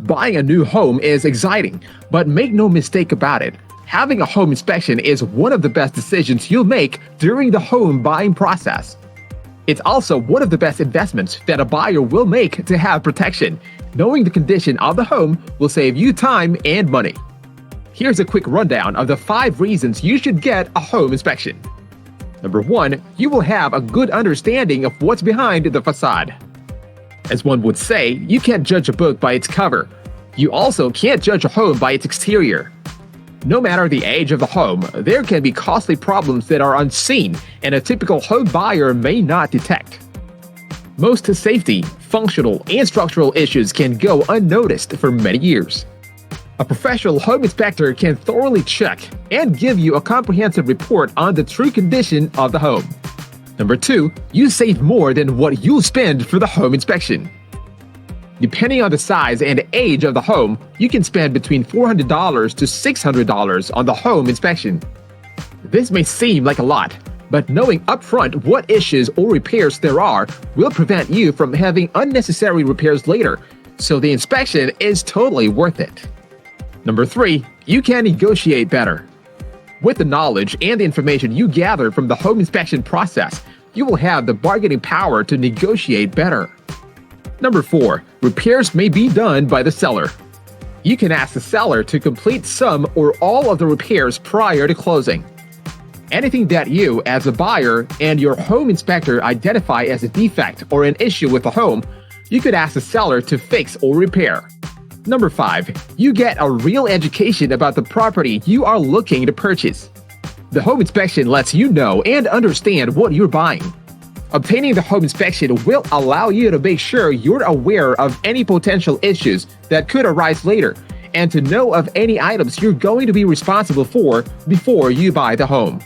Buying a new home is exciting, but make no mistake about it. Having a home inspection is one of the best decisions you'll make during the home buying process. It's also one of the best investments that a buyer will make to have protection. Knowing the condition of the home will save you time and money. Here's a quick rundown of the 5 reasons you should get a home inspection. Number 1, you will have a good understanding of what's behind the facade. As one would say, you can't judge a book by its cover. You also can't judge a home by its exterior. No matter the age of the home, there can be costly problems that are unseen and a typical home buyer may not detect. Most safety, functional, and structural issues can go unnoticed for many years. A professional home inspector can thoroughly check and give you a comprehensive report on the true condition of the home. Number 2, you save more than what you'll spend for the home inspection. Depending on the size and age of the home, you can spend between $400 to $600 on the home inspection. This may seem like a lot, but knowing upfront what issues or repairs there are will prevent you from having unnecessary repairs later, so the inspection is totally worth it. Number 3, you can negotiate better. With the knowledge and the information you gather from the home inspection process, you will have the bargaining power to negotiate better. Number 4, repairs may be done by the seller. You can ask the seller to complete some or all of the repairs prior to closing. Anything that you, as a buyer, and your home inspector identify as a defect or an issue with the home, you could ask the seller to fix or repair. Number 5, you get a real education about the property you are looking to purchase. The home inspection lets you know and understand what you're buying. Obtaining the home inspection will allow you to make sure you're aware of any potential issues that could arise later and to know of any items you're going to be responsible for before you buy the home.